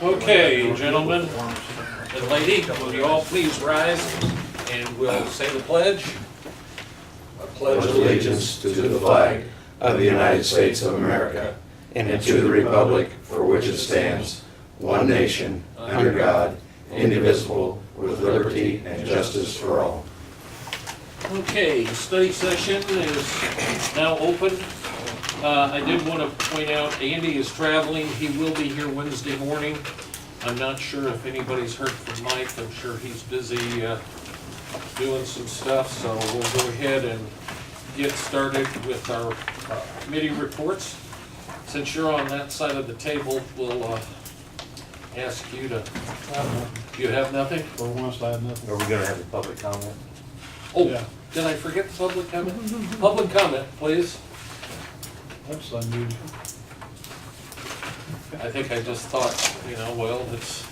Okay, gentlemen and lady, will you all please rise and we'll say the pledge. I pledge allegiance to the flag of the United States of America and to the republic for which it stands, one nation, under God, indivisible, with liberty and justice for all. Okay, study session is now open. I did want to point out, Andy is traveling. He will be here Wednesday morning. I'm not sure if anybody's heard from Mike. I'm sure he's busy doing some stuff, so we'll go ahead and get started with our committee reports. Since you're on that side of the table, we'll ask you to, you have nothing? For once, I have nothing. Are we going to have a public comment? Oh, Yeah. did I forget the public comment? Public comment, please. That's unusual. I think I just thought, well, it's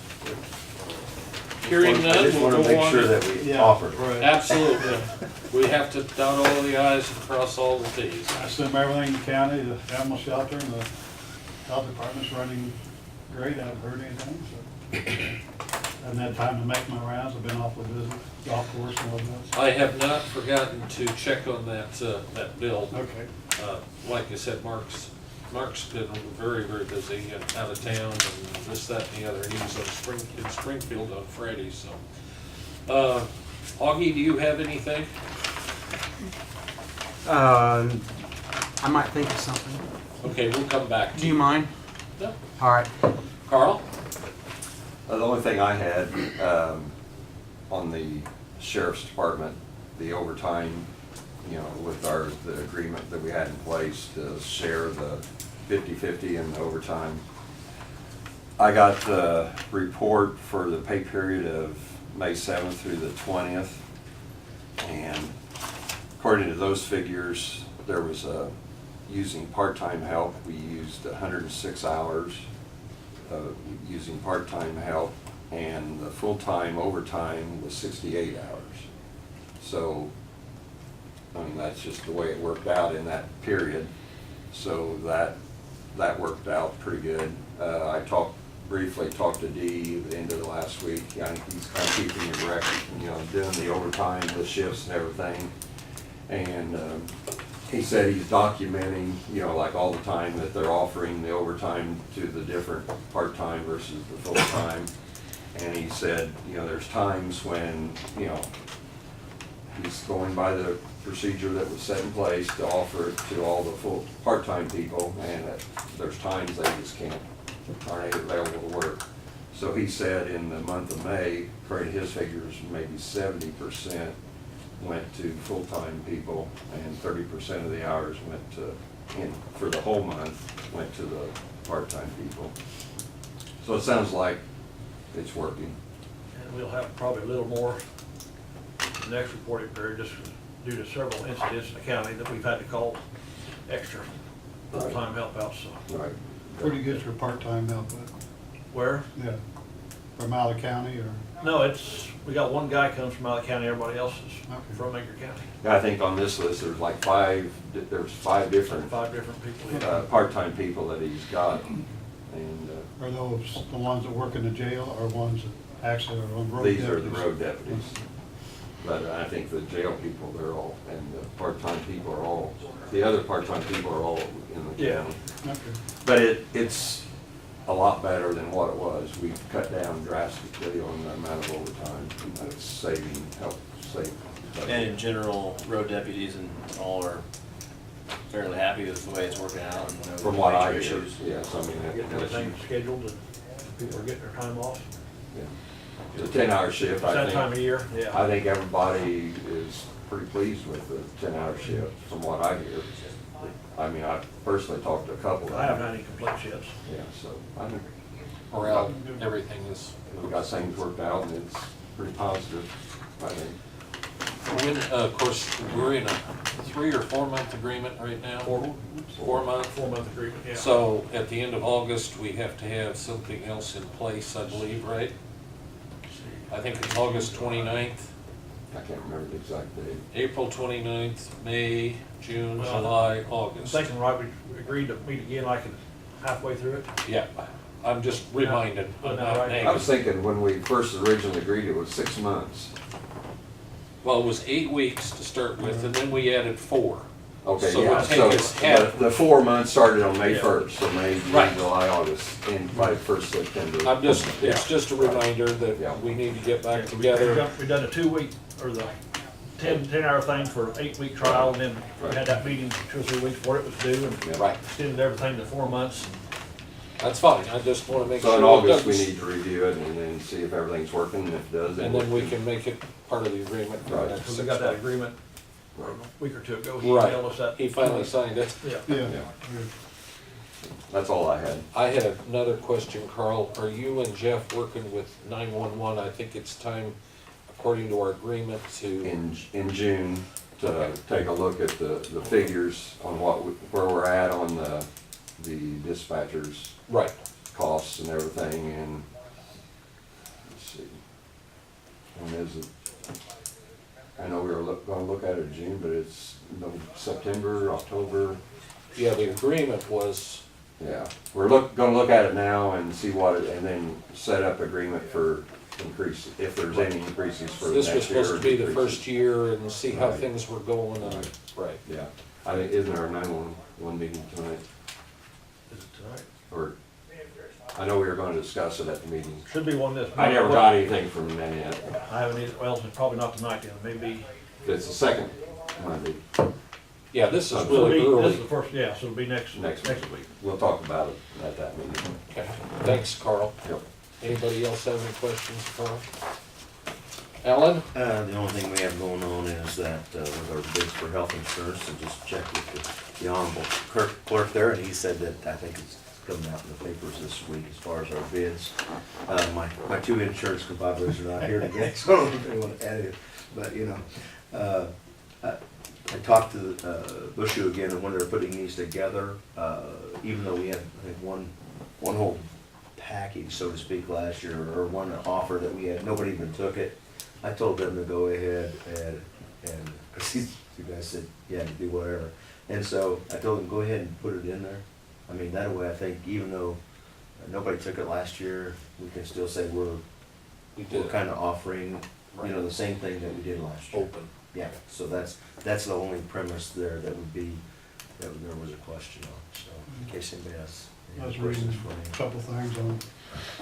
hearing none, I just we'll want to go make sure on. that we Yeah, offer. right. Absolutely. We have to dot all the i's and cross all the t's. I assume everything in the county, the animal shelter and the health department's running great. I haven't heard anything, so. I haven't had time to make my rounds. I've been awfully busy, golf course and all that. I have not forgotten to check on that bill. Okay. Like I said, Mark's been very, very busy and out of town and this, that, and the other. He was in Springfield on Friday, so. Augie, do you have anything? I might think of something. Okay, we'll come back to Do you mind? No. All right. Carl? The only thing I had on the sheriff's department, the overtime, with the agreement that we had in place to share the 50-50 in the overtime. I got the report for the pay period of May 7th through the 20th. And according to those figures, there was using part-time help, we used 106 hours using part-time help, and the full-time overtime was 68 hours. So, that's just the way it worked out in that period. So that worked out pretty good. I briefly talked to Dee at the end of the last week. I think he's kind of keeping the record, doing the overtime, the shifts and everything. And he said he's documenting, like all the time that they're offering the overtime to the different part-time versus the full-time. And he said, there's times when, he's going by the procedure that was set in place to offer it to all the full part-time people, and there's times they just aren't available to work. So he said in the month of May, according to his figures, maybe 70% went to full-time people, and 30% of the hours went to, for the whole month, went to the part-time people. So it sounds like it's working. And we'll have probably a little more the next reporting period, just due to several incidents in the county that we've had to call extra full-time help out, so. Right. Where do you get your part-time help at? Where? Yeah. From out of county or? No, we got one guy comes from out of the county, everybody else is Okay. from Edgar County. I think on this list, there's like five different Five different people. part-time people that he's got. And Are those the ones that work in the jail or ones that actually are on road these deputies? are the road deputies. But I think the jail people, they're all, and the part-time people are all, the other part-time people are all in the Yeah. county. Okay. But it's a lot better than what it was. We've cut down drastically on the amount of overtime. It's help save. And in general, road deputies and all are fairly happy with the way it's working out and no From what I major hear, issues. yes, I mean. Getting everything scheduled and people are getting their time off. Yeah. It's a 10-hour shift, It's I that time think. of year, yeah. I think everybody is pretty pleased with the 10-hour shift, from what I hear. I mean, I personally talked to a couple of them. I haven't had any complaints yet. Yeah, so I think Morale, everything is. we got things worked out, and it's pretty positive, I think. Of course, we're in a 3 or 4 month agreement right now. 4 month. 4 month agreement, yeah. So at the end of August, we have to have something else in place, I believe, right? I think it's August 29th, I can't remember the exact date. April 29th, May, June, Well, July, I'm August. thinking, right, we agreed to meet again like in halfway through it. Yeah, I'm just reminded. Oh, no, right. I was thinking when we first originally agreed, it was 6 months. Well, it was 8 weeks to start with, and then we added 4. Okay, So yeah, we'll take so us half. the 4 months started on May Yeah. 1st, so May, Right. June, July, August, and by 1st September. I'm just, it's Yeah. just a reminder Yeah. that we need to get back Yeah, together. We done a 2-week, or the 10-hour thing for 8-week trial, and then we had that meeting 2 or 3 weeks before it was due, and Yeah. Right, extended everything to 4 months. that's fine, I just wanna make sure. So in it August, we doesn't- need to review it and then see if everything's working, and if it does, And then we can make it part of the agreement for the Right. next So 6 we got that months. agreement Right. a week or 2 ago. He Right. emailed us that. He finally signed it. Yeah. Yeah. Yeah. That's all I had. I had another question, Carl. Are you and Jeff working with 911? I think it's time, according to our agreement, to, In June, to take a look at the figures on where we're at on the dispatchers' right, costs and everything, and, let's see. When is it? I know we were gonna look at it in June, but it's September, October. yeah, the agreement was, Yeah, we're gonna look at it now and see what, and then set up agreement for increase, if there's any increases for the this was next year. supposed to be the decreases. first year and see how Right. things were going and, Right. right. Yeah, I think, isn't there a 911 meeting tonight? Is it tonight? Or, I know we were gonna discuss it at the meeting. Should be one this. I never got anything from them yet. I haven't either, well, it's probably not tonight, then, maybe. It's the second Monday. Yeah, this is So It'll really be- This is early. the first, yeah, so it'll be next Next week. We'll talk about it at that meeting. Okay, thanks, Carl. Yep. Anybody else have any questions, Carl? Alan? The only thing we have going on is that with our bids for health insurance, and just checked with the honorable clerk there, and he said that I think it's coming out in the papers this week as far as our bids. My 2 insurance providers are not here today, so I don't know if they want to add it, but you know. I talked to Bushu again, and when they're putting these together, even though we had, I think, one whole package, so to speak, last year, or one offer that we had, nobody even took it. I told them to go ahead and, cause you guys said, yeah, to do whatever. And so I told them, go ahead and put it in there. I mean, that way I think even though nobody took it last year, we can still say we're kind of offering, you know, the same thing that we did last year. Open. Yeah, so that's the only premise there that would be, that there was a question on, so in case anybody has I any was reading questions for a me. couple things on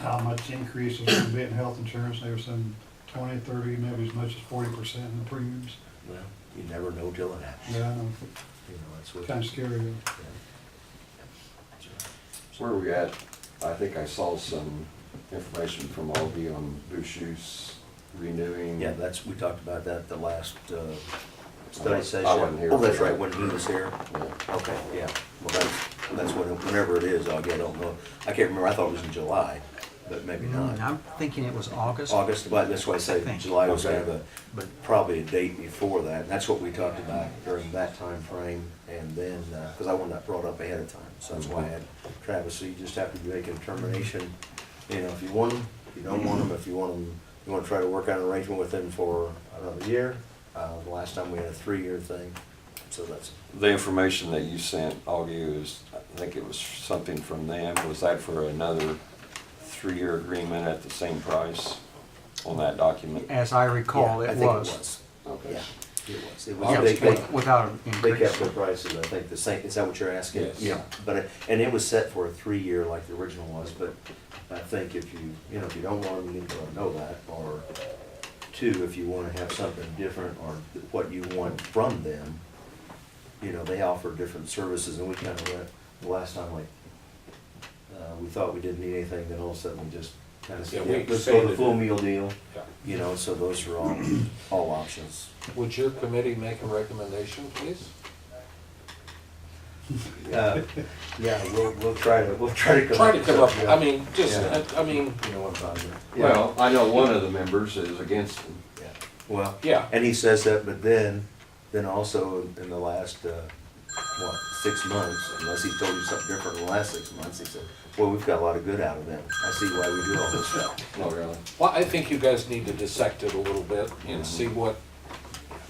how much increase is going to be in health insurance. They were saying 20, 30, maybe as much as 40% in the premiums. Well, you never know till it happens. Yeah, I know. You know, that's what. Kind of scary. Though. Where are we at? I think I saw some information from Augie on Bushu's renewing. Yeah, we talked about that the last I study session. wasn't here Oh, that's for that. right, when he was here. Yeah. Okay, yeah, well, that's whenever it is, Augie, I don't know. I can't remember, I thought it was in July, but maybe not. I'm thinking it was August. August, but that's why I I say think. July was kind of Okay. but probably a date before that. And that's what we talked about during that time frame. And then, because I wanted that brought up ahead of time, so that's why I had Travis. So you just have to make a determination, you know, if you want them, if you don't want them, if you want them, you want to try to work out an arrangement with them for another year. The last time we had a 3-year thing, so that's. The information that you sent, Augie, was, I think it was something from them. Was that for another 3-year agreement at the same price on that document? As I recall, Yeah, I it think was. Okay. Yeah, it was. It Yeah, was. without an They increase. kept their prices, I think, the same, is that what you're asking? Yes. Yeah, but, and it was set for a 3-year like the original was, but I think if you know, if you don't want them, you need to let them know that, or 2, if you wanna have something different, or what you want from them, you know, they offer different services, and we kinda went, the last time, like, we thought we didn't need anything, then all of a sudden we just kinda said, Yeah, we yeah, let's go to the expanded full it. meal deal, Yeah. you know, so those are all options. Would your committee make a recommendation, please? Yeah, we'll try to come Try up to with come up, something, I mean, just, Yeah. I mean, You know what I'm talking about? Well, I know one of the members is against them. Yeah. Well, yeah, and he says that, but then also in the last, 6 months, unless he's told you something different in the last 6 months, he said, well, we've got a lot of good out of them. I see why we do all this stuff. Oh, really? well, I think you guys need to dissect it a little bit and see what,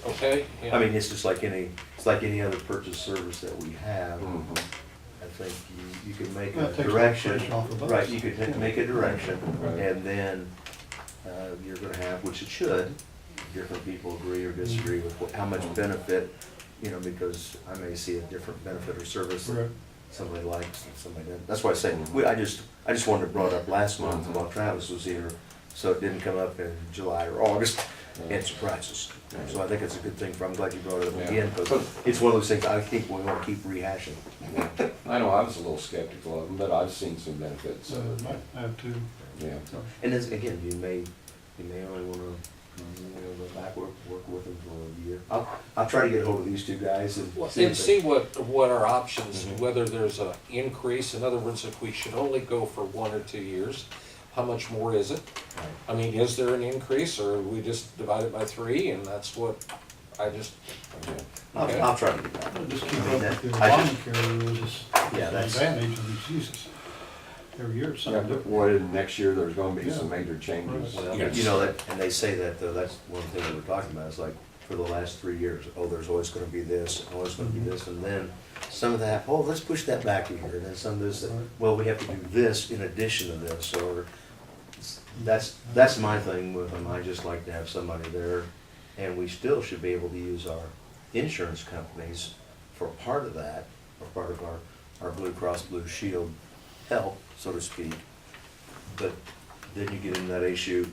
okay? I mean, it's just like any other purchase service that we have. Mhm. I think you can make That a takes direction, pressure off the bus. right, you could make a direction, Right. and then, you're gonna have, which it should, different people agree or disagree with how much benefit, you know, because I may see a different benefit or service Right. that somebody likes and somebody doesn't. That's why I say, I just wanted to brought up last month while Travis was here, so it didn't come up in July or August and surprise us. So I think it's a good thing, I'm glad you brought it up again, because it's one of those things I think we want to keep rehashing. I know I was a little skeptical of them, but I've seen some benefits, So so, I have to, yeah. And then, again, you may only wanna, go back, work with them for a year. I'll try to get hold of these two guys and And if see what our options, Mhm. whether there's a increase, in other words, if we should only go for 1 or 2 years, how much more is it? I mean, is there an increase, or we just divide it by 3, and that's what, I just, okay. I'll try to do that. just keep up with the I Obama just- care rules, it's Yeah, an that's- advantage of these uses. Every year it's Yeah, something but different. what, next year, there's gonna be Yeah. some major changes. Well, Yes. you know, that, and they say that, that's one thing that we're talking about, is like, for the last 3 years, oh, there's always gonna be this, and always gonna be this, and then some of that, oh, let's push that back a year, and then some of this, well, we have to do this in addition to this, or, that's my thing with them, I just like to have somebody there, and we still should be able to use our insurance companies for part of that, or part of our Blue Cross Blue Shield help, so to speak. But then you get into that issue,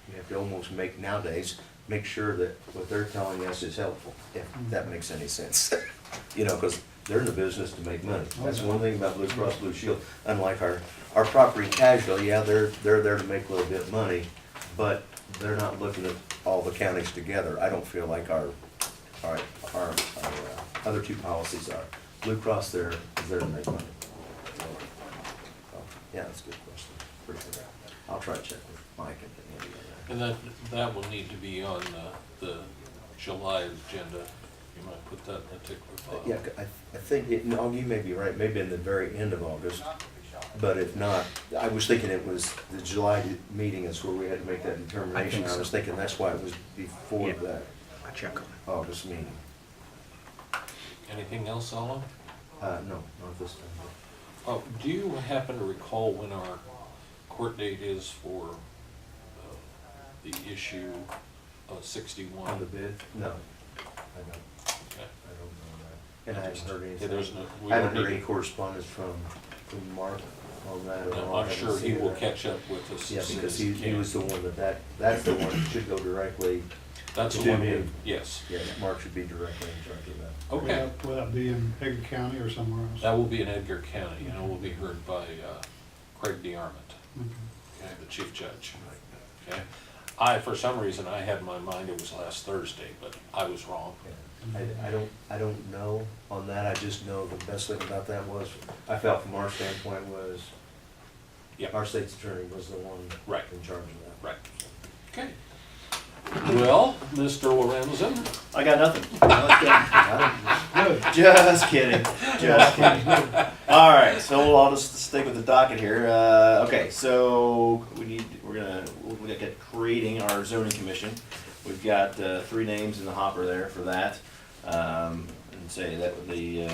you have to almost make sure that what they're telling us is helpful, if that makes any sense. You know, because they're in the business to make money. That's one thing about Blue Cross Blue Shield, unlike our property casualty, yeah, they're there to make a little bit of money, but they're not looking at all the counties together. I don't feel like our other two policies are. Blue Cross, they're there to make money. So, yeah, that's a good question. Appreciate that. I'll try to check with Mike and Andy on that. And that will need to be on the July agenda. You might put that in a tickler file. Yeah, I think, no, you may be right, maybe in the very end of August, but if not, I was thinking it was the July meeting is where we had to make that determination. I was thinking that's why it was before Yeah. that I check on it. August meeting. Anything else, Alan? No, not this time. Oh, do you happen to recall when our court date is for the issue of 61? On the bid? No, I don't. Okay. I don't know that. And I haven't heard Yeah, anything. there's no, we I haven't don't heard any need, correspondence from Mark on that at all. no, I I'm haven't sure he seen will that. catch up with us Yeah, as soon because as he he can. was the one that's the one that should go directly, That's the to one, him. yes. yeah, Mark should be directly in charge of that. Okay, Will that be in Edgar County or somewhere else? that will be in Edgar County, and it will be heard by Craig DeArmond, Okay. okay, the chief judge. Okay, I, for some reason, I had in my mind it was last Thursday, but I was wrong. I don't know on that, I just know the best thing about that was, I felt from our standpoint was, Yeah. our state's attorney was the one Right. in charge of that. Right. Okay. Well, Mr. Lorenzen, I got nothing. Good. Just kidding. Just kidding. All right, so I'll just stick with the docket here. Okay, so we gotta get creating our zoning commission. We've got 3 names in the hopper there for that. And say that the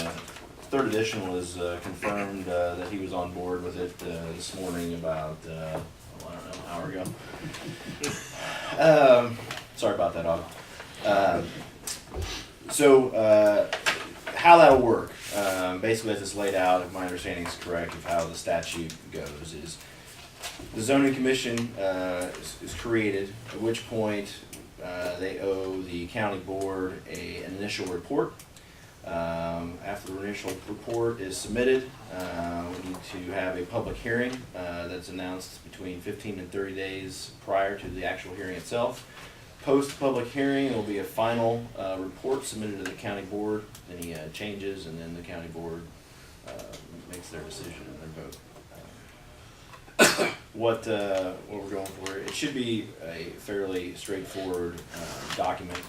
third edition was confirmed that he was on board with it this morning about I don't know, an hour ago. Sorry about that, Autumn. So how that'll work, basically as it's laid out, if my understanding is correct of how the statute goes, is the zoning commission is created, at which point they owe the county board an initial report. After the initial report is submitted, we need to have a public hearing that's announced between 15 and 30 days prior to the actual hearing itself. Post-public hearing, there will be a final report submitted to the county board, any changes, and then the county board makes their decision and their vote. What we're going for, it should be a fairly straightforward document,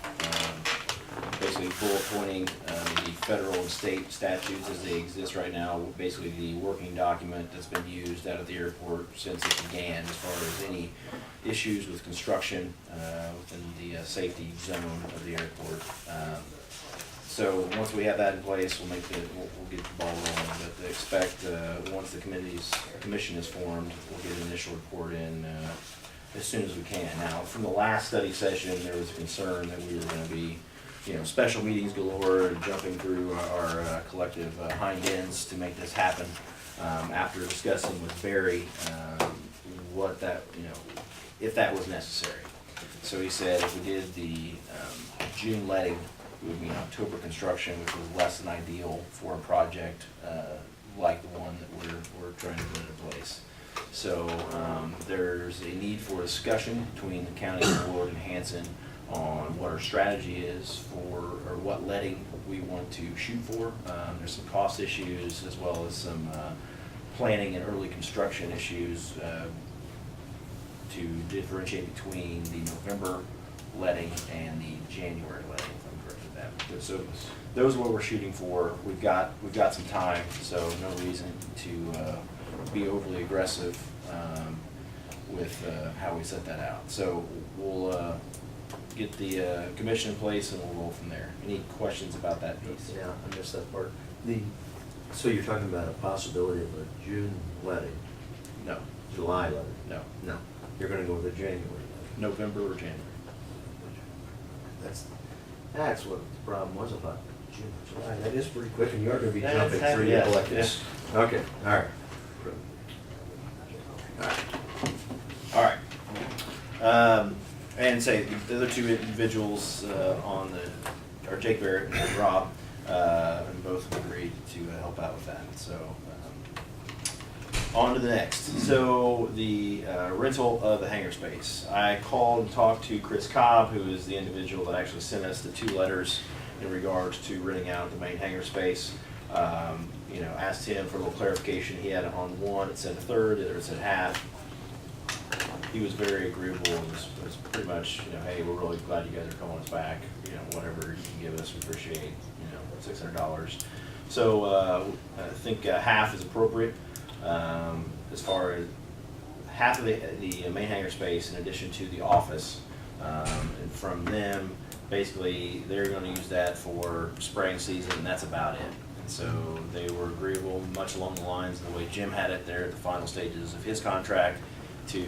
basically bullet pointing the federal and state statutes as they exist right now, basically the working document that's been used out at the airport since it began, as far as any issues with construction within the safety zone of the airport. So once we have that in place, we'll get the ball rolling. But expect, once the commission is formed, we'll get an initial report in as soon as we can. Now, from the last study session, there was a concern that we were gonna be, special meetings galore, and jumping through our collective hind ends to make this happen. After discussing with Barry, what that, if that was necessary. So he said if we did the June letting, it would be October construction, which was less than ideal for a project like the one that we're trying to put into place. So there's a need for discussion between the county board and Hanson on what our strategy is for, or what letting we want to shoot for. There's some cost issues as well as some planning and early construction issues to differentiate between the November letting and the January letting, if I'm correct with that. So those are what we're shooting for. We've got some time, so no reason to be overly aggressive with how we set that out. So we'll get the commission in place and we'll roll from there. Any questions about that piece? Yeah, I missed that part. So you're talking about a possibility of a June letting, No, July letting? no, No, you're gonna go with a January letting. November or January. That's what the problem was about June, July. That is pretty quick, and you are gonna be That's jumping half- through yeah, your electives. Okay, all right. All right. And say, the other two individuals on are Jake Barrett and Rob, and both have agreed to help out with that. So, on to the next. So, the rental of the hangar space. I called and talked to Chris Cobb, who is the individual that actually sent us the 2 letters in regards to renting out the main hangar space. Asked him for a little clarification. He had it on one, it said a third, the other it said half. He was very agreeable and was pretty much, hey, we're really glad you guys are calling us back. Whatever you can give us, we appreciate, $600. So I think half is appropriate. As far as half of the main hangar space in addition to the office. And from them, basically, they're going to use that for spraying season, and that's about it. And so they were agreeable, much along the lines of the way Jim had it there at the final stages of his contract, to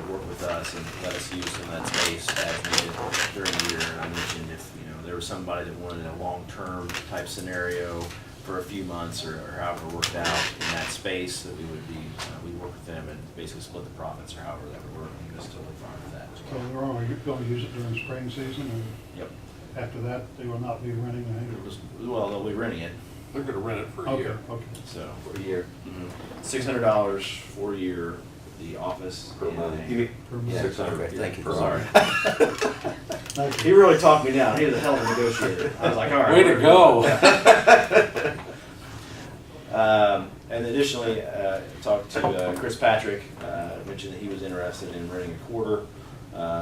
work with us and let us use some of that space as needed during the year. And I mentioned if there was somebody that wanted a long-term type scenario for a few months or however it worked out in that space, that we'd work with them and basically split the profits or however that would work. And he was totally fine with that as So well. are you going to use it during spring season, or Yep. after that, they will not be renting the hangar? Well, they'll be renting it, They're gonna rent it for a Okay, year. okay. so For a year. $600 for a year, the office. Per and the month. hangar. Per month. Yeah. 600. Thank you. Sorry. Thank He you. really talked me down. He was a hell of a negotiator. I was like, all right. Way to go. And additionally, talked to Chris Patrick, mentioned that he was interested in renting a quarter,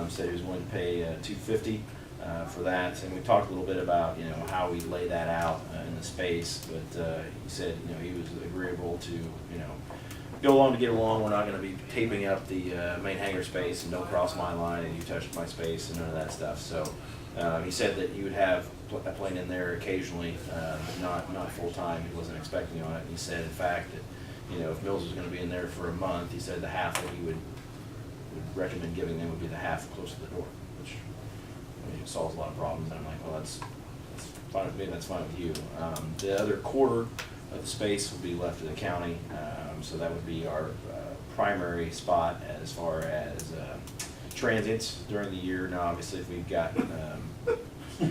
said he was willing to pay $250 for that. And we talked a little bit about, how we lay that out in the space, but he said, he was agreeable to, go along to get along. We're not gonna be taping up the main hangar space and don't cross my line and you touched my space and none of that stuff. So he said that you would have a plane in there occasionally, but not full-time. He wasn't expecting on it. He said, in fact, that, if Mills was gonna be in there for a month, he said the half that he would recommend giving them would be the half close to the door, which it solves a lot of problems. And I'm like, well, that's fine with me, that's fine with you. The other quarter of the space will be left to the county, so that would be our primary spot as far as transits during the year. Now, obviously, if we've got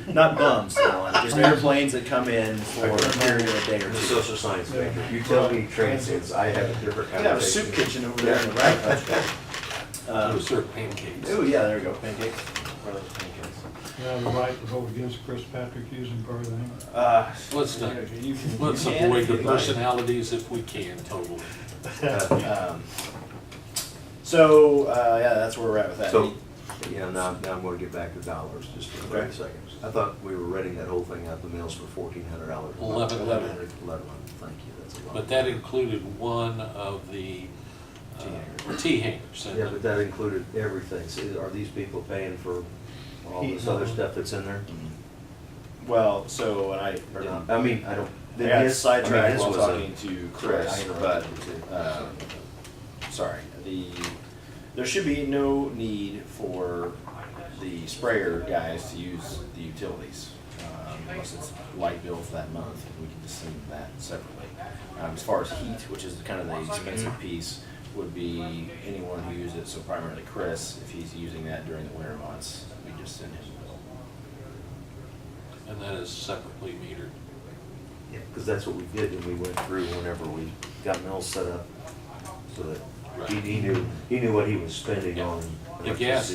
not bums, just airplanes that come in for a period of a day or The two. social science major, utility transients, I have a different We have a conversation. soup kitchen over there in the right. We'll serve pancakes. Oh yeah, there we go, pancakes. Probably pancakes. You have the right to vote against Chris Patrick using part of the hangar. Let's not, You can- let's you can avoid if the you'd like. personalities if we can, totally. Yeah, that's where we're at with that. So, now I'm gonna get back to dollars just for 30 Okay. seconds. I thought we were renting that whole thing out the mills for $1,400. 1,100. 1,100, thank you, that's a lot. But that included one of the T-hangers. Yeah, but that included everything. So are these people paying for all this other stuff that's in there? Well, so, and I Or didn't, not? I mean, I don't. I got his- sidetracked his while was a- talking to Chris, I but, interrupted you. sorry, there should be no need for the sprayer guys to use the utilities, unless it's light bill for that month, we can just send that separately. As far as heat, which is kind of the expensive piece, would be anyone who uses it, so primarily Chris, if he's using that during the winter months, we just send him a bill. And that is separately metered. Yeah, because that's what we did when we went through whenever we got Mel set up, so that he knew what he was spending on. The gas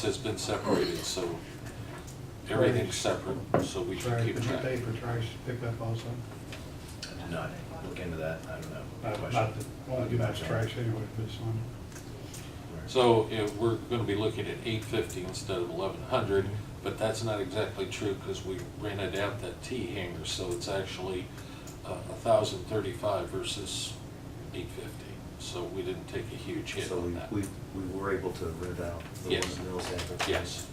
has been separated, so everything's separate, so we can Trash, keep did you track. pay for trash pickup also? I did not look into that, I don't know. Good question. Not that, won't do much trash anyway, but it's fine. So if we're gonna be looking at 850 instead of 1100, but that's not exactly true because we rented out that T hanger, so it's actually 1,035 versus 850. So we didn't take a huge hit So on that. we were able to rent out the Yes. one Mills had. Yes.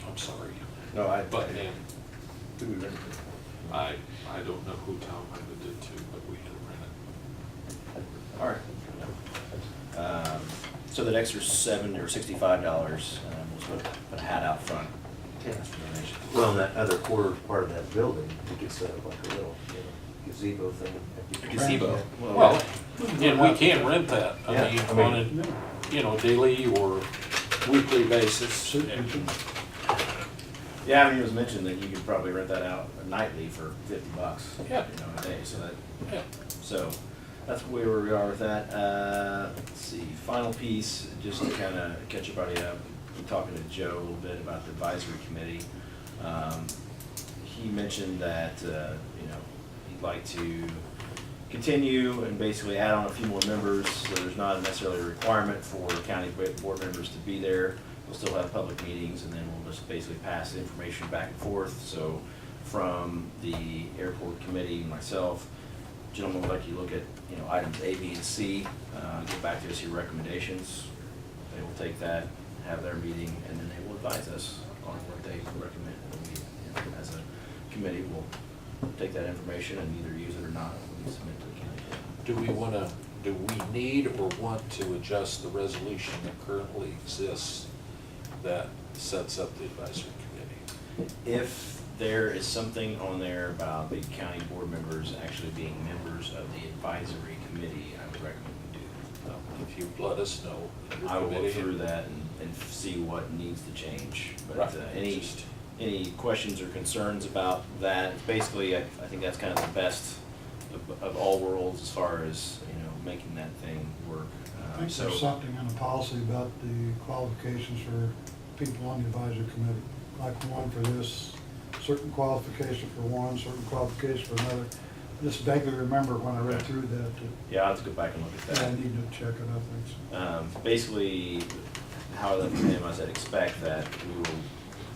I'm sorry, No, but then Who we rented it? I don't know who Tom rented it to, but we had rented. All right. So that extra $7 or $65, we'll put a hat out front. Yeah. That's for donations. Well, in that other quarter part of that building, we could set up like a little gazebo thing. Gazebo. Well, and we can rent that, Yeah, I mean, I mean- on a, daily or weekly basis. Soup kitchen. Yeah, I mean, it was mentioned that you could probably rent that out nightly for $50. Yeah. A day, so that, Yeah. so that's where we are with that. Let's see, final piece, just to kind of catch everybody up, I'm talking to Joe a little bit about the advisory committee. He mentioned that, he'd like to continue and basically add on a few more members, so there's not necessarily a requirement for county board members to be there. We'll still have public meetings, and then we'll just basically pass the information back and forth. So from the airport committee, myself, gentlemen would like you to look at, items A, B, and C, get back to us your recommendations. They will take that, have their meeting, and then they will advise us on what they recommend. And we, as a committee, will take that information and either use it or not, when we submit to the county. Do we need or want to adjust the resolution that currently exists that sets up the advisory committee? If there is something on there about the county board members actually being members of the advisory committee, I would recommend we do. If you let us know. in your I will look committee. through that and see what needs to change. But Right. any questions or concerns about that, basically, I think that's kind of the best of all worlds as far as, making that thing work. I think there's something in the policy about the qualifications for people on the advisory committee. Like one for this, certain qualification for one, certain qualification for another. I just vaguely remember when I read through that, Yeah, I'll have to go back and look at that I that. need to check it, I think so. Basically, how I left it to him, I said, expect that we will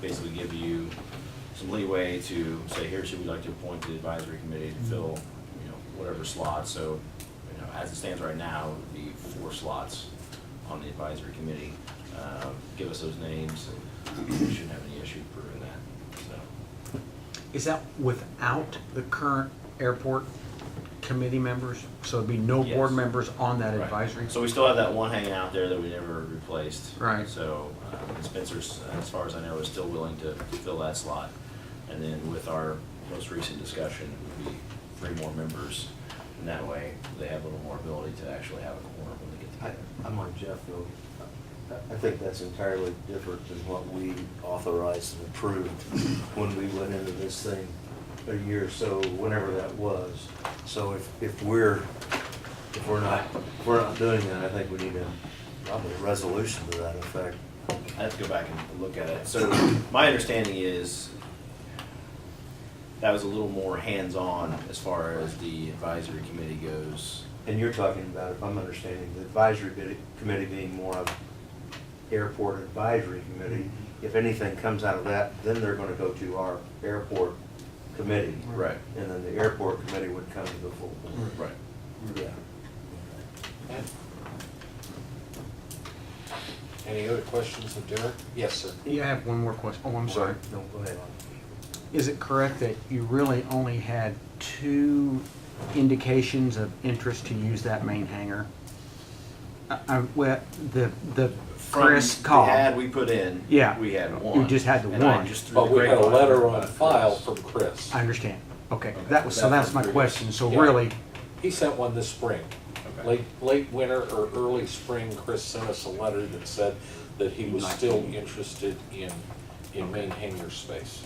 basically give you some leeway to say, here's who we'd like to appoint to the advisory committee to fill, whatever slot. So, as it stands right now, it would be 4 slots on the advisory committee. Give us those names, and we shouldn't have any issue proving that, so. Is that without the current airport committee members? So it'd be no board Yes. members on that Right. advisory? So we still have that one hanging out there that we never replaced. Right. So Spencer's, as far as I know, is still willing to fill that slot. And then with our most recent discussion, it would be 3 more members. And that way, they have a little more ability to actually have a quorum when they get together. I'm like Jeff, though. I think that's entirely different than what we authorized and approved when we went into this thing a year or so, whenever that was. So if we're not doing that, I think we need probably a resolution to that effect. I have to go back and look at it. So my understanding is that was a little more hands-on as far as the advisory committee goes. And you're talking about, if I'm understanding, the advisory committee being more of airport advisory committee. If anything comes out of that, then they're gonna go to our airport committee. Right. And then the airport committee would come to the full board. Right. Yeah. Any other questions of Derek? Yes, sir. Yeah, I have one more question. Oh, I'm sorry. No, go ahead. is it correct that you really only had 2 indications of interest to use that main hangar? Well, the Chris From call. the ad we put in, Yeah. we had one. You just had the and I one. just threw But the we had a grapevine letter about on Chris. file from Chris. I understand. Okay, Okay. so that's my That's question. So Yeah. really, He sent one this spring. Okay. Late winter or early spring, Chris sent us a letter that said that he was still interested in main hangar space.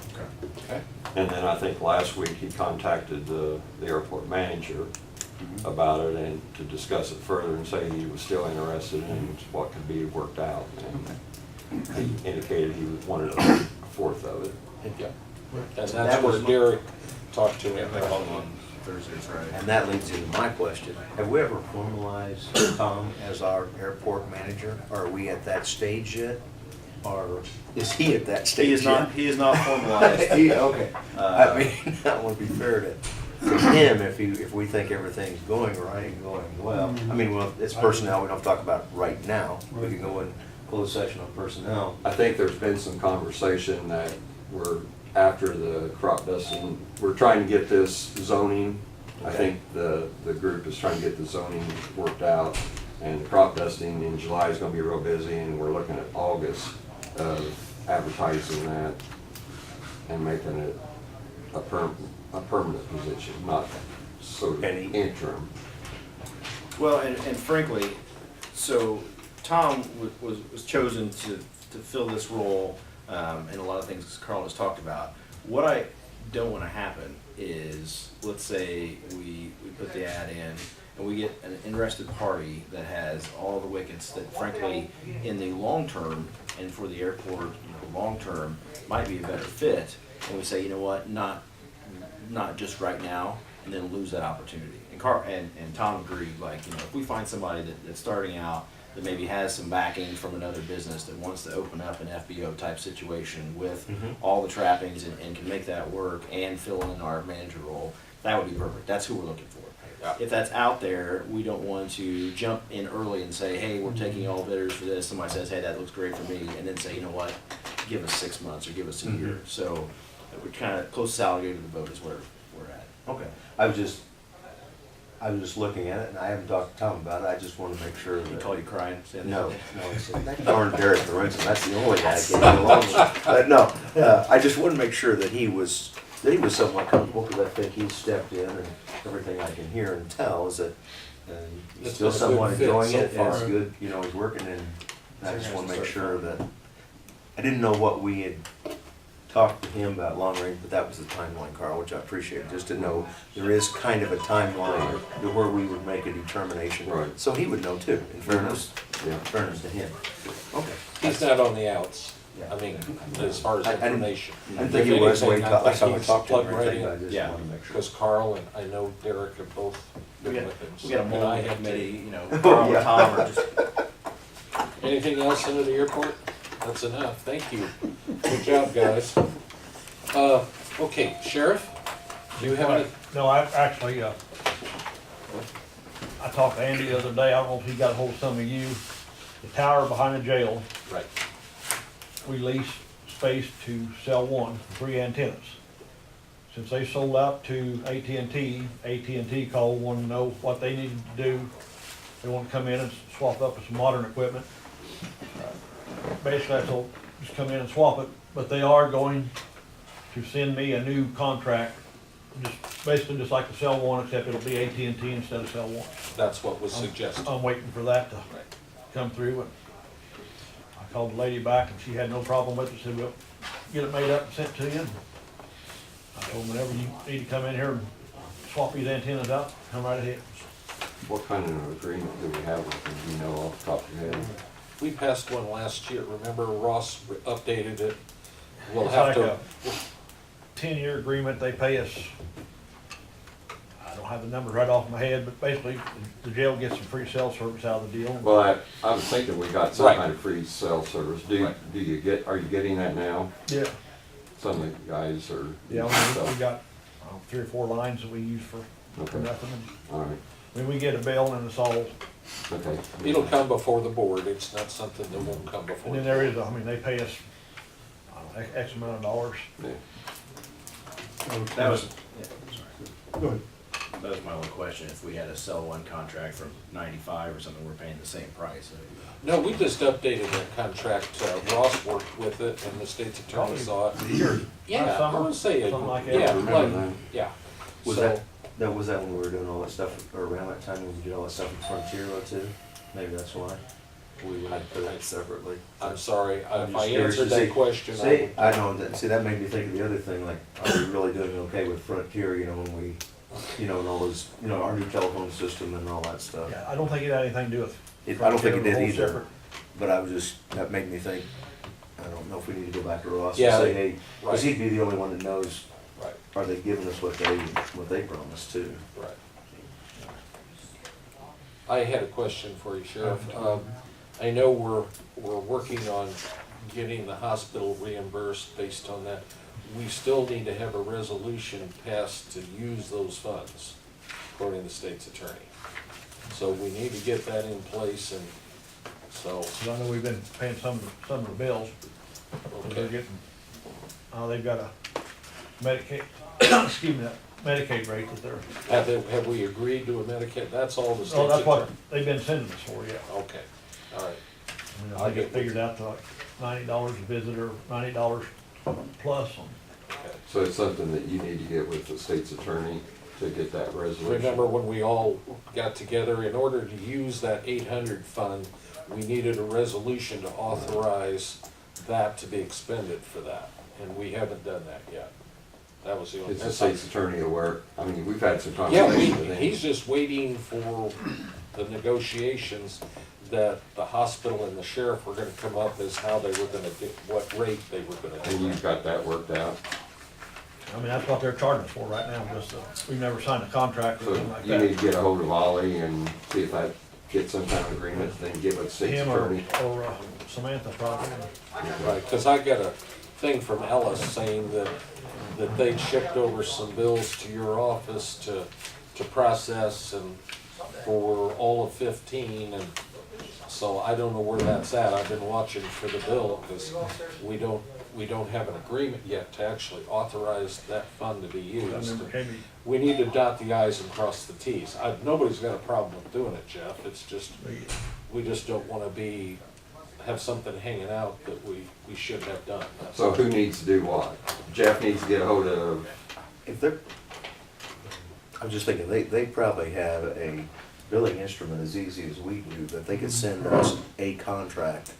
Okay. And then I think last week he contacted the airport manager about it and to discuss it further and say he was still interested in what could be worked out. And he indicated he wanted a fourth of it. Yeah. And So that that's where was my- Derek talked to Yeah, him I called about. him on Thursday, Friday. And that leads into my question. Have we ever formalized Tom as our airport manager? Are we at that stage yet? Or is he at that stage He is yet? not, he is not formalized. Okay. I mean, that would be fair to him if we think everything's going right and going well. I mean, well, it's personnel, we don't have to talk about it right now. We can go in closed session on personnel. I think there's been some conversation that we're, after the crop dusting, we're trying to get this zoning. I think the group is trying to get the zoning worked out, and the crop dusting in July is gonna be real busy, and we're looking at August of advertising that and making it a permanent position, not sort of Any- interim. Well, and frankly, so Tom was chosen to fill this role, and a lot of things Carl has talked about. What I don't want to happen is, let's say we put the ad in and we get an interested party that has all the wickets that frankly, in the long term and for the airport, long term, might be a better fit. And we say, you know what, not just right now, and then lose that opportunity. And Carl and Tom agreed, like, if we find somebody that's starting out, that maybe has some backing from another business that wants to open up an FBO type situation with all the trappings and can make that work and fill in our manager role, that would be perfect. That's who we're looking for. If that's out there, we don't want to jump in early and say, hey, we're taking all bidders for this. Somebody says, hey, that looks great for me, and then say, you know what, give us 6 months or give us a year. So we're kind of close to alligator to the boat is where we're at. Okay. I was just looking at it, and I haven't talked to Tom about it. I just want to make sure He that. call you crying? No, it's that darn Derek Lorenzen, that's the only guy I can get along with. But no, I just want to make sure that he was somewhat comfortable, because I think he's stepped in, and everything I can hear and tell is that he's It's still been a good somewhat fit enjoying so it, and it's far. good, he's working, and I just want to make sure that, I didn't know what we had talked to him about long range, but that was the timeline, Carl, which I appreciate, just to know there is kind of a timeline to where we would make a determination. Right. So he would know too, in fairness, Yeah. to him. Okay. He's not on the outs. Yeah. I mean, as far as I didn't- information. I didn't think he was, If when anything, I saw him he's talk to him, plugged or right anything, I in. just Yeah. wanted to make sure. Because Carl and I know Derek have both We been got, with him. we got a And mold I have committee, to- Carl yeah. and Tom are just, Anything else into the airport? That's enough. Thank you. Good job, guys. Okay, Sheriff, do you have any? No, I actually, I talked to Andy the other day, I don't know if he got a hold of some of you. The tower behind the jail, Right. we leased space to sell 3 antennas. Since they sold out to AT&T called, wanted to know what they needed to do. They want to come in and swap up with some modern equipment. Basically, I told, just come in and swap it, but they are going to send me a new contract, basically just like the cell one, except it'll be AT&T instead of cell one. That's what was suggested. I'm waiting for that to come through, and I called the lady back, and she had no problem with it, said, well, get it made up and sent to you. And I told them, whenever you need to come in here and swap these antennas out, come right ahead. What kind of agreement do we have with them, do you know off the top of your head? We passed one last year. Remember Ross updated it? We'll It's have like to, a 10-year agreement, they pay us, I don't have the numbers right off my head, but basically, the jail gets some free cell service out of the deal. Well, I was thinking we got some Right. kind of free cell service. Are you getting that now? Yeah, Some of the guys are. yeah, we got 3 or 4 lines that we use for Okay, nothing. And, all right, I mean, we get a bill and it's all, okay. it'll come before the board. It's not something that won't come before. and then there is, I mean, they pay us, I don't know, X amount of dollars. Yeah. That was, yeah, Go ahead. that was my only question, if we had a sell one contract from 95 or something, we're paying the same price. No, we just updated that contract. Ross worked with it and the state's attorney saw it. Yeah, I summer, would say, something like that. yeah, Remember like, that. yeah. Was So- was that when we were doing all that stuff, or around that time when we did all that stuff at Frontier though too? Maybe that's why. We would have put it separately. I'm sorry, I'm if just I curious answered to see- that question, I See, would. I know, see, that made me think of the other thing, like, are we really doing okay with Frontier, you know, when we, you know, and all those, you know, our new telephone system and all that stuff? Yeah, I don't think it had anything to do with. I don't think it Frontier, did whole either, separate- but I was just, that made me think, I don't know if we need to go back to Ross and Yeah, say, hey, right. cause he'd be the only one that knows, Right, are they giving us what they promised too? right. I had a question for you, Sheriff. I know we're working on getting the hospital reimbursed based on that. We still need to have a resolution passed to use those funds, according to the state's attorney. So we need to get that in place, and so, 'Cause I know we've been paying some of the bills, so they're okay. getting, they've got a Medicaid, excuse me, that Medicaid rate that they're, Have we agreed to a Medicaid? That's all the state's oh, attorney? that's what they've been sending us for, yeah. Okay, all right. And I get figured out to like $90 a visit or $90 plus on. Okay. So it's something that you need to get with the state's attorney to get that resolution. Remember when we all got together, in order to use that 800 fund, we needed a resolution to authorize that to be expended for that, and we haven't done that yet. That was the only. Is the state's attorney aware? I mean, we've had some Yeah, conversations with him. he's just waiting for the negotiations that the hospital and the sheriff were gonna come up as how they were gonna do, what rate they were gonna And do. you've got that worked out? I mean, that's what they're charging us for right now, just, we've never signed a contract or So anything like you need that. to get a hold of Ollie and see if that gets some kind of agreement, then give it to the state's Him attorney. or Samantha probably. Right, cause I got a thing from Ellis saying that they'd shipped over some bills to your office to process and for all of 15, and so I don't know where that's at. I've been watching for the bill, because we don't have an agreement yet to actually authorize that fund to be I used. remember Jamie, We need to dot the i's and cross the t's. Nobody's got a problem with doing it, Jeff, it's just, we just don't wanna have something hanging out that we should have done. That's So all. who needs to do what? Jeff needs to get a hold of, If they're, I'm just thinking, they probably have a billing instrument as easy as we do, that they could send us a contract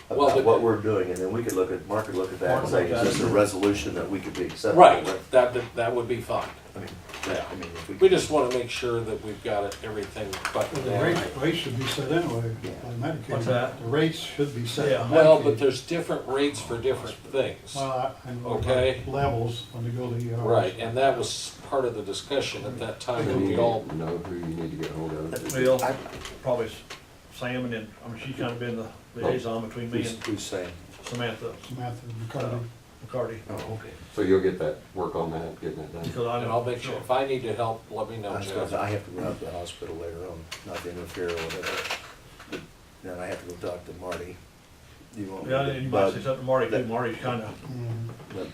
Well, about but- what we're doing, and then we could look at, Mark could look at that and say, is this a resolution that we could be acceptable Right, with? that would be fine. I mean, Yeah. I mean, if we. We just wanna make sure that we've got everything buttoned The down. rates should be set anyway Yeah. by Medicaid. What's that? The rates should be set Yeah. by Medicaid. Well, but there's different rates for different things. Well, I know Okay. about levels when they go to the ER. Right, and that was part of the discussion at that time, you when we need all, to know who you need to get a hold of. Bill, probably Sam, and then, I mean, she's kind of been the liaison between me and Who's saying? Samantha Samantha McCarty. McCarty. Oh, okay. So you'll get that, work on that, getting it done. Because I and know, I'll make sure, if I need to help, let me know, I was gonna Jeff. say, I have to go out to the hospital later on, not to interfere or whatever. But then I have to go talk to Marty. Do you want me Yeah, to? and you might say Bud? something to Marty too, that- Marty's kind of, Mhm. But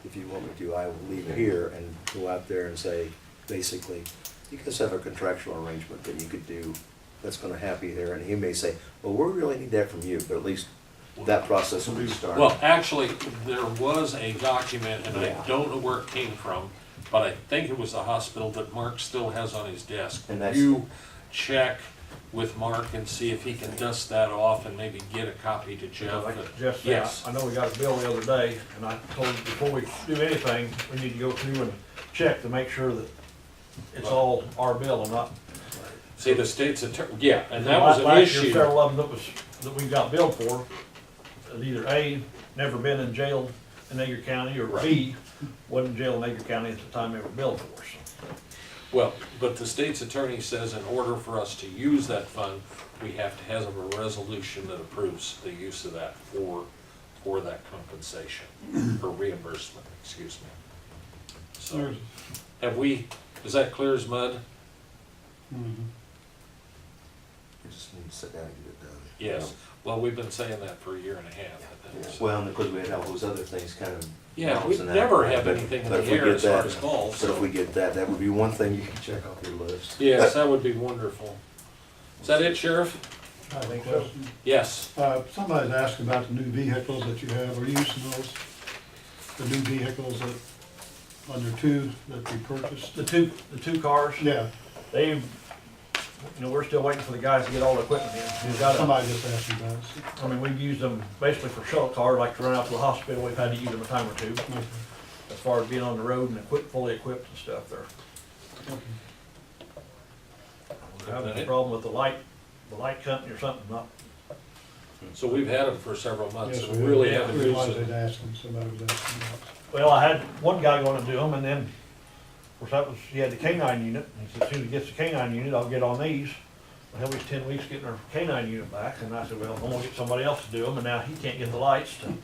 if you want me to, I will leave here and go out there and say, basically, you guys have a contractual arrangement that you could do that's gonna have you there, and he may say, well, we really need that from you, but at least that process will be started. Well, actually, there was a document, and I Yeah. don't know where it came from, but I think it was the hospital that Mark still has on his desk. And that's- You check with Mark and see if he can dust that off and maybe get a copy to Jeff. like Jeff said, Yes. I know we got a bill the other day, and I told him before we do anything, we need to go through and check to make sure that it's all our bill and not. See, the state's attorney, yeah, and that was an Last year, issue. several of them that we got billed for, either A, never been in jail in Edgar County, or B, wasn't in jail in Edgar County at the time they were billed for, so. Well, but the state's attorney says in order for us to use that fund, we have to have a resolution that approves the use of that for that compensation, or reimbursement, excuse me. So, There's- have we, is that clear as mud? mhm. just need to sit down and get it done. Yes, well, we've been saying that for a year and a half, I think. so. Well, and because we had all those other things kind of. Yeah, we balancing out. never have But- anything in but the if we air get as far that- as calls, But if so- we get that, that would be one thing you can check off your list. Yes, that would be wonderful. Is that it, Sheriff? I think so. Yes. Somebody's asked about the new vehicles that you have, are you using those? The new vehicles that, on your two that you purchased? The two cars, Yeah, they, we're still waiting for the guys to get all the equipment in. We've got somebody just asked me about it. I mean, we've used them basically for shuttle cars, like to run out to the hospital, we've had to use them a time or two. Okay. As far as being on the road and fully equipped and stuff there. We're having a problem with the light company or something, not, So we've had them for several months, Yes, and we really didn't haven't used realize it. they'd asked him, somebody was asking about it. well, I had one guy gonna do them and then, of course, that was, he had the K-9 unit. And he said, as soon as he gets the K-9 unit, I'll get on these. Well, he was 10 weeks getting our K-9 unit back, and I said, well, I'm gonna get somebody else to do them, and now he can't get the lights to.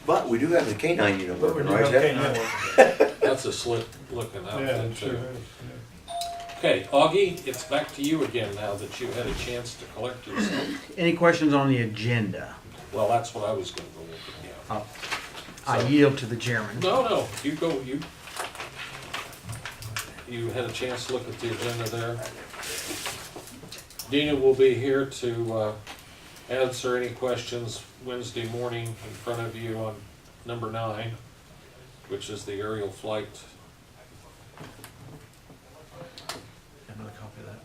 But we do have the K-9 unit But we working, do right? have Jeff? K-9 working. That's a slick looking Yeah, outfit it sure too. is, yeah. Okay, Augie, it's back to you again now that you had a chance to collect yourself. Any questions on the agenda? Well, that's what I was gonna go with, yeah. I yield to the chairman. No, you go, you had a chance to look at the agenda there. Dina will be here to answer any questions Wednesday morning in front of you on number 9, which is the aerial flight. Another copy of that.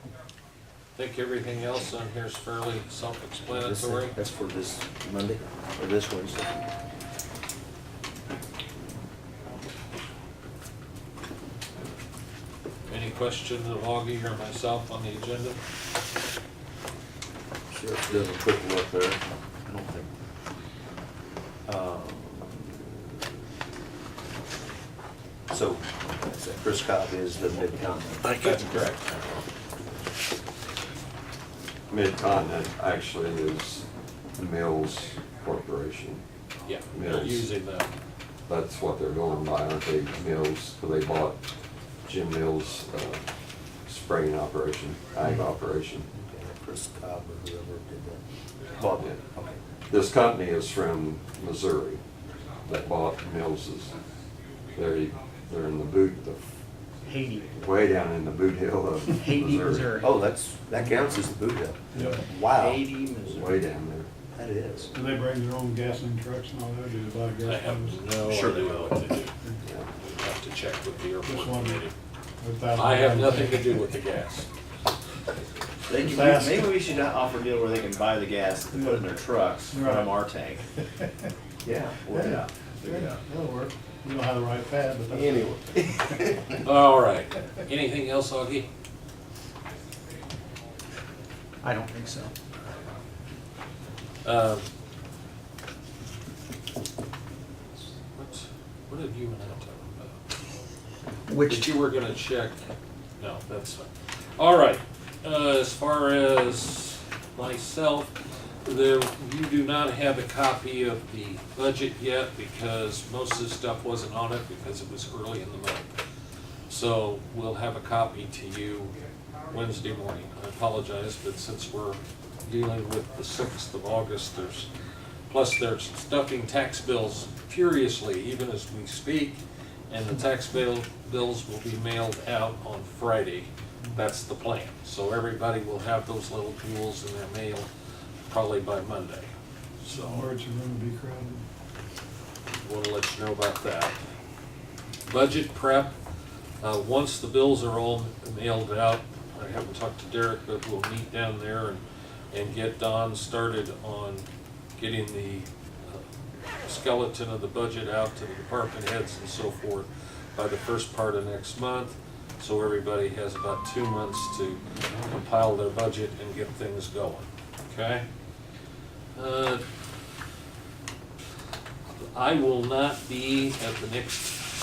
I think everything else on here is fairly self-explanatory. That's for this Monday, or this Wednesday. Any questions of Augie or myself on the agenda? Sheriff's doing a quick look there. I don't think. So, Chris Cobb is the mid-continent. That's correct. Mid-Continent actually is Mills Corporation. Yeah, they're Mills. using them. That's what they're going by, aren't they, Mills? Because they bought Jim Mills' spraying operation, ag operation. Chris Cobb or whoever did that. Bob did. Yeah. This company is from Missouri that bought Mills's. They're in the boot, Haiti, way down in the boot hill of Haiti, Missouri. Oh, that counts as the boot hill. Yeah. Wow. 80 Missouri. Way down there. That is. Do they bring their own gasoline trucks and all that, or do they buy I gas have guns? no Sure they idea will. what to do. Yeah. We have to check with the Just airport wondering. committee. Without- I have nothing to do with the gas. They Just can, ask. maybe we should offer a deal where they can buy the gas to put in their trucks Right. from our tank. Yeah. Yeah, yeah, that'll work. We don't have the right pad, but that's. Anyway. All right. Anything else, Augie? I don't think so. What did you and I talk about? That Which, you were gonna check? No, that's fine. All right, as far as myself, you do not have a copy of the budget yet because most of the stuff wasn't on it because it was early in the month. So we'll have a copy to you Wednesday morning. I apologize, but since we're dealing with the 6th of August, plus they're stuffing tax bills furiously even as we speak, and the tax bills will be mailed out on Friday. That's the plan. So everybody will have those little tools in their mail probably by Monday. So Words are gonna be crowded. we'll let you know about that. Budget prep, once the bills are all mailed out, I haven't talked to Derek, but we'll meet down there and get Don started on getting the skeleton of the budget out to the department heads and so forth by the first part of next month. So everybody has about 2 months to compile their budget and get things going, okay? I will not be at the next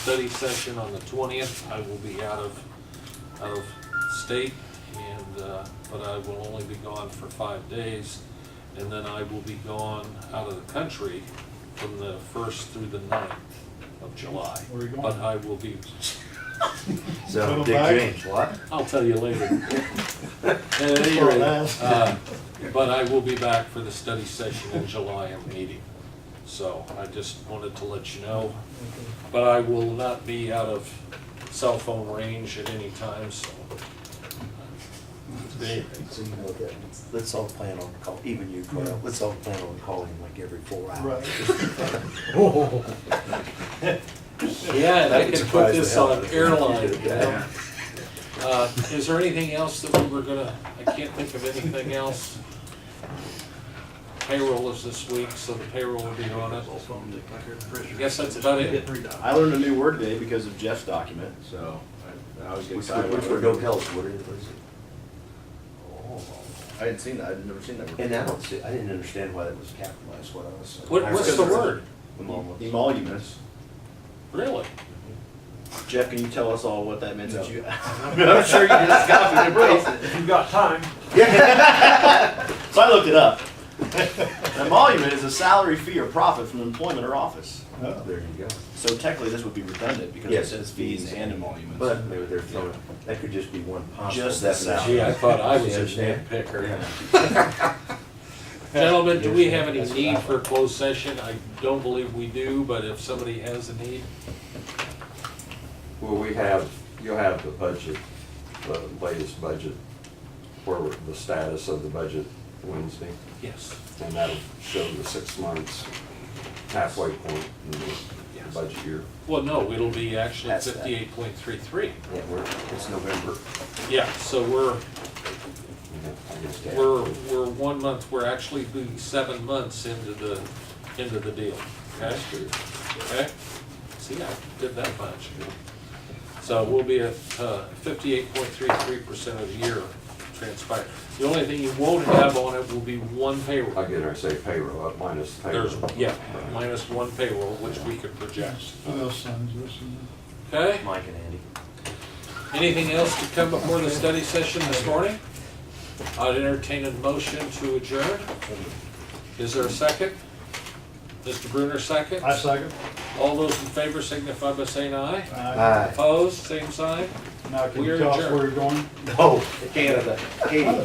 study session on the 20th. I will be out of state, and but I will only be gone for 5 days, and then I will be gone out of the country from the 1st through the 9th of July. Where are you going? But I will be So, Put 'em Dick back. James, what? I'll tell you later. At any Well, rate, that's- but I will be back for the study session in July and meeting. So I just wanted to let you know. But I will not be out of cell phone range at any time, so. So you know that, let's all plan on call, even you, Carl, let's all plan on calling like every 4 hours. Right. Yeah, and I That would can put surprise this the hell on out of me. airline, you Yeah. know? Is there anything else that we were gonna, I can't think of anything else. Payroll is this week, so the payroll will be on it. I guess that's about it. I learned a new word today because of Jeff's document, so I always get excited. Which word, don't tell us, what it is. I hadn't seen that, I'd never seen that word. And I don't see, I didn't understand why that was capitalized, what I was. What's the word? Emoluments. Really? Jeff, can you tell us all what that meant since you? I'm sure you just copied and pasted If you've got time. it. So I looked it up. An emolument is a salary, fee, or profit from employment or office. Oh. There you go. So technically, this would be redundant because it Yes. says fees and emoluments. But maybe they're throwing, that could just be one possible Just the definition. salary. Gee, I thought I was You a understand? nitpicker. Gentlemen, do we have any That's what I need thought. for a closed session? I don't believe we do, but if somebody has a need, Well, you'll have the budget, the latest budget, where the status of the budget Wednesday, yes. and that'll show the 6 months halfway point in the Yes. budget year. Well, no, it'll be actually That's that. 58.33. Yeah, it's November. Yeah, so we're I guess that- We're 1 month, we're actually being 7 months into the deal, okay? That's good. Okay? See, I did that much. So we'll be at 58.33% of the year transpired. The only thing you won't have on it will be one payroll. I get her, say payroll, up minus payroll. There's, yeah, minus one payroll, which we could project. Who else signs this? Okay? Mike and Andy. Anything else to come before the study session this morning? I'd entertain a motion to adjourn. Is there a second? Mr. Bruner, second? I second. All those in favor signify by saying aye. Aye. Opposed, same sign? Now, can We you are tell us adjourned. where you're going? No, Canada. Katie. Oh,